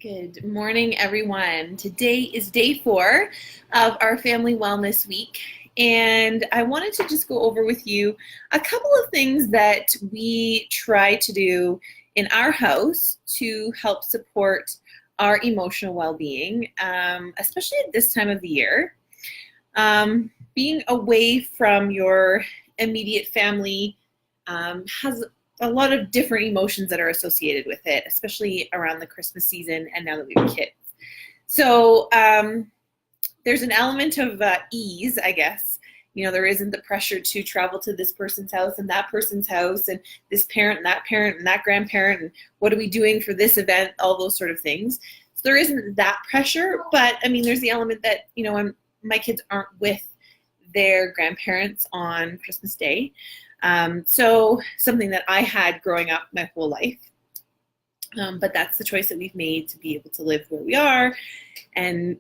Good morning, everyone. Today is day 4 of our Family Wellness Week, and I wanted to just go over with you a couple of things that we try to do in our house to help support our emotional well-being, especially at this time of the year. Being away from your immediate family has a lot of different emotions that are associated with it, especially around the Christmas season and now that we have kids. So there's an element of ease, I guess. You know, there isn't the pressure to travel to this person's house and that person's house and this parent and that grandparent and what are we doing for this event, all those sort of things. So there isn't that pressure, but I mean, there's the element that, you know, my kids aren't with their grandparents on Christmas Day. So something that I had growing up my whole life, but that's the choice that we've made to be able to live where we are, and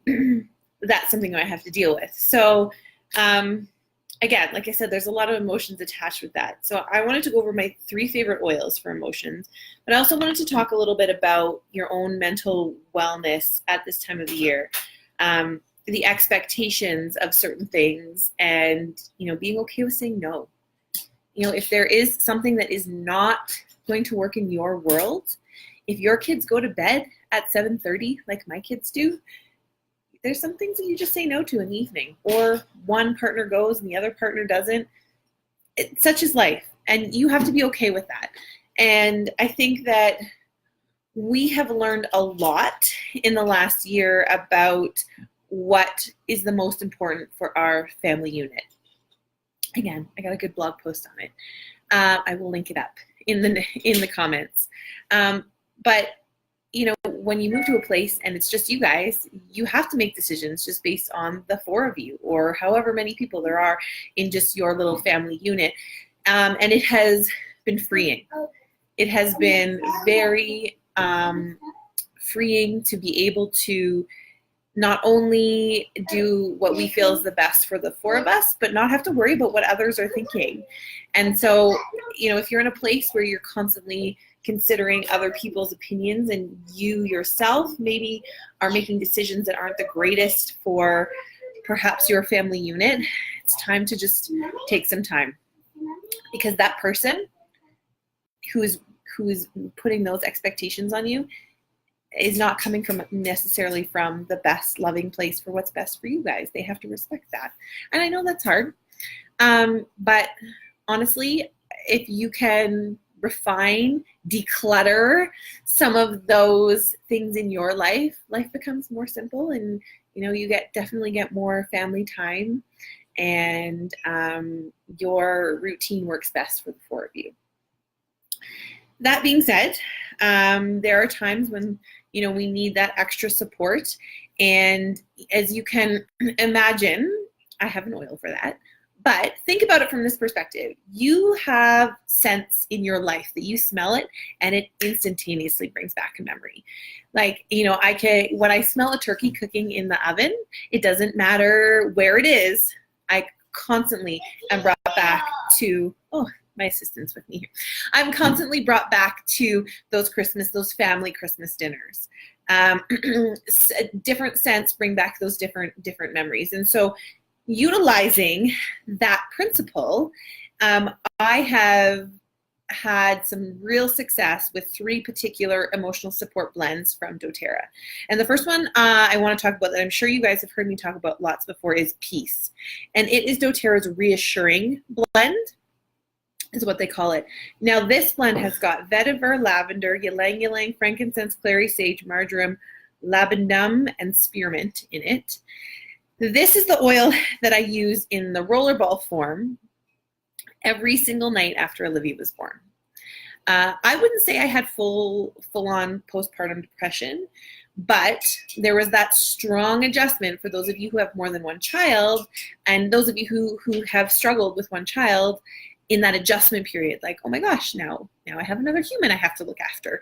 that's something I have to deal with. So again, like I said, there's a lot of emotions attached with that. So I wanted to go over my 3 favorite oils for emotions, but I also wanted to talk a little bit about your own mental wellness at this time of the year. The expectations of certain things and, you know, being okay with saying no. You know, if there is something that is not going to work in your world, if your kids go to bed at 7:30 like my kids do, there's some things that you just say no to in the evening, or one partner goes and the other partner doesn't. Such is life, and you have to be okay with that. And I think that we have learned a lot in the last year about what is the most important for our family unit. Again, I got a good blog post on it. I will link it up in the comments. But you know, when you move to a place and it's just you guys, you have to make decisions just based on the 4 of you or however many people there are in just your little family unit. And it has been freeing. It has been very freeing to be able to not only do what we feel is the best for the 4 of us, but not have to worry about what others are thinking. And so, you know, if you're in a place where you're constantly considering other people's opinions and you yourself maybe are making decisions that aren't the greatest for perhaps your family unit, it's time to just take some time, because that person who is putting those expectations on you is not coming from necessarily from the best loving place for what's best for you guys. They have to respect that. And I know that's hard. But honestly, if you can refine, declutter some of those things in your life, life becomes more simple, and you know, you definitely get more family time, and your routine works best for the 4 of you. That being said, there are times when, you know, we need that extra support. And as you can imagine, I have an oil for that. But think about it from this perspective. You have scents in your life that you smell it and it instantaneously brings back a memory. Like, you know, when I smell a turkey cooking in the oven, it doesn't matter where it is, I constantly am brought back to, my assistant's with me here. I'm constantly brought back to those family Christmas dinners. Different scents bring back those different memories. And so utilizing that principle, I have had some real success with 3 particular emotional support blends from doTERRA. And the first one I want to talk about, that I'm sure you guys have heard me talk about lots before, is Peace. And it is doTERRA's Reassuring Blend, is what they call it. Now this blend has got vetiver, lavender, ylang ylang, frankincense, clary sage, marjoram, laburnum, and spearmint in it. This is the oil that I use in the rollerball form every single night after Olivia was born. I wouldn't say I had full-on postpartum depression, but there was that strong adjustment for those of you who have more than one child, and those of you who have struggled with one child in that adjustment period, like, oh my gosh, now I have another human I have to look after.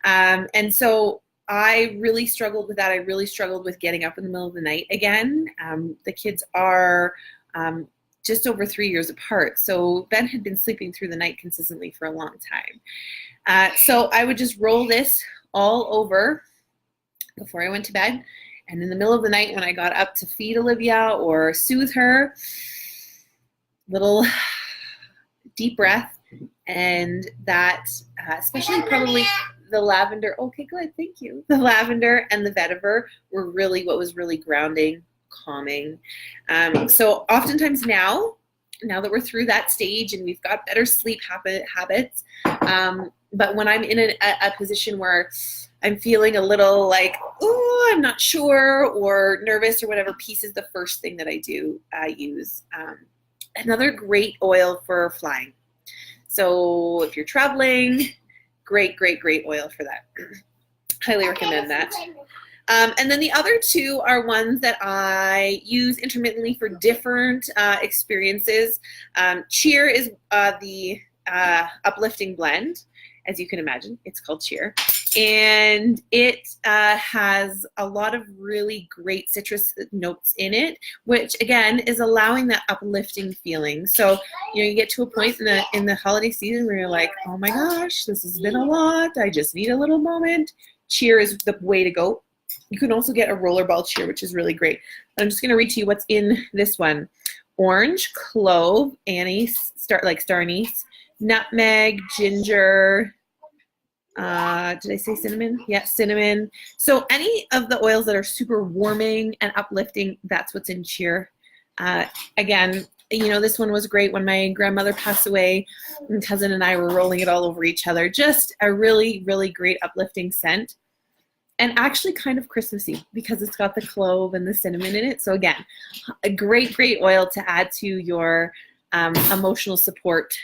And so I really struggled with that. I really struggled with getting up in the middle of the night again. The kids are just over 3 years apart. So Ben had been sleeping through the night consistently for a long time. So I would just roll this all over before I went to bed. And in the middle of the night when I got up to feed Olivia or soothe her, little deep breath, and that especially probably the lavender, okay, good, thank you. The lavender and the vetiver were really what was really grounding, calming. So oftentimes now that we're through that stage and we've got better sleep habits, but when I'm in a position where I'm feeling a little like, oh, I'm not sure, or nervous or whatever, peace is the first thing that I do use. Another great oil for flying. So if you're traveling, great oil for that. Highly recommend that. And then the other two are ones that I use intermittently for different experiences. Cheer is the uplifting blend. As you can imagine, it's called Cheer. And it has a lot of really great citrus notes in it, which again is allowing that uplifting feeling. So, you get to a point in the holiday season where you're like, oh my gosh, this has been a lot. I just need a little moment. Cheer is the way to go. You can also get a rollerball cheer, which is really great. I'm just going to read to you what's in this one. Orange, clove, anise, star anise, nutmeg, ginger, did I say cinnamon? Yeah, cinnamon. So any of the oils that are super warming and uplifting, that's what's in Cheer. Again, this one was great when my grandmother passed away, and cousin and I were rolling it all over each other. Just a really great uplifting scent. And actually kind of Christmassy because it's got the clove and the cinnamon in it. So again, a great oil to add to your emotional support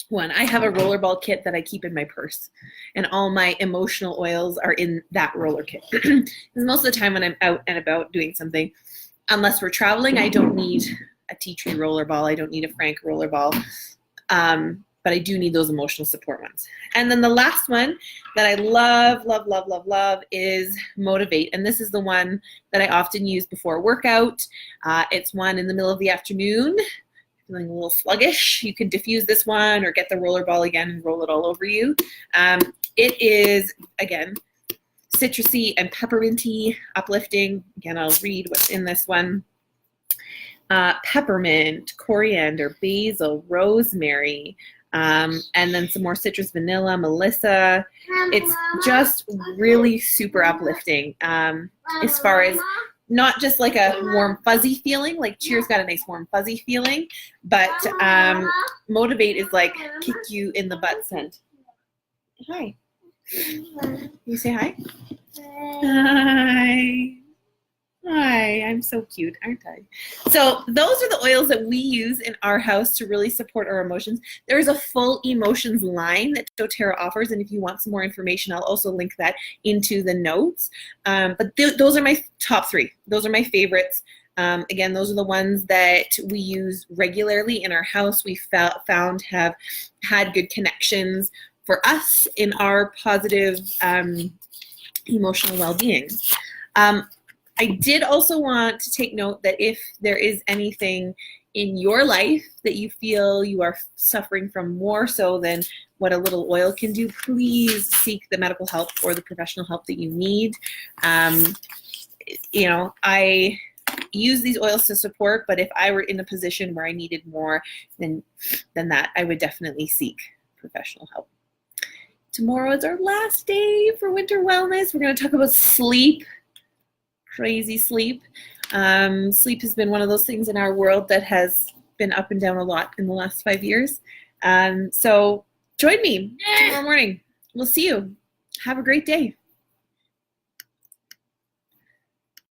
one. I have a rollerball kit that I keep in my purse, and all my emotional oils are in that roller kit. Because most of the time when I'm out and about doing something, unless we're traveling, I don't need a tea tree rollerball. I don't need a Frank rollerball. But I do need those emotional support ones. And then the last one that I love is Motivate. And this is the one that I often use before a workout. It's one in the middle of the afternoon, feeling a little sluggish. You can diffuse this one or get the rollerball again and roll it all over you. It is, again, citrusy and pepperminty, uplifting. Again, I'll read what's in this one. Peppermint, coriander, basil, rosemary, and then some more citrus, vanilla, melissa. It's just really super uplifting as far as not just like a warm fuzzy feeling, like Cheer's got a nice warm fuzzy feeling, but Motivate is like kick you in the butt scent. Hi. You say hi? Hi. Hi, I'm so cute, aren't I? So those are the oils that we use in our house to really support our emotions. There is a full emotions line that doTERRA offers, and if you want some more information, I'll also link that into the notes. But those are my top three. Those are my favorites. Again, those are the ones that we use regularly in our house. We found have had good connections for us in our positive emotional well-being. I did also want to take note that if there is anything in your life that you feel you are suffering from more so than what a little oil can do, please seek the medical help or the professional help that you need. I use these oils to support, but if I were in a position where I needed more than that, I would definitely seek professional help. Tomorrow is our last day for winter wellness. We're going to talk about sleep. Crazy sleep. Sleep has been one of those things in our world that has been up and down a lot in the last 5 years. So join me tomorrow morning. We'll see you. Have a great day.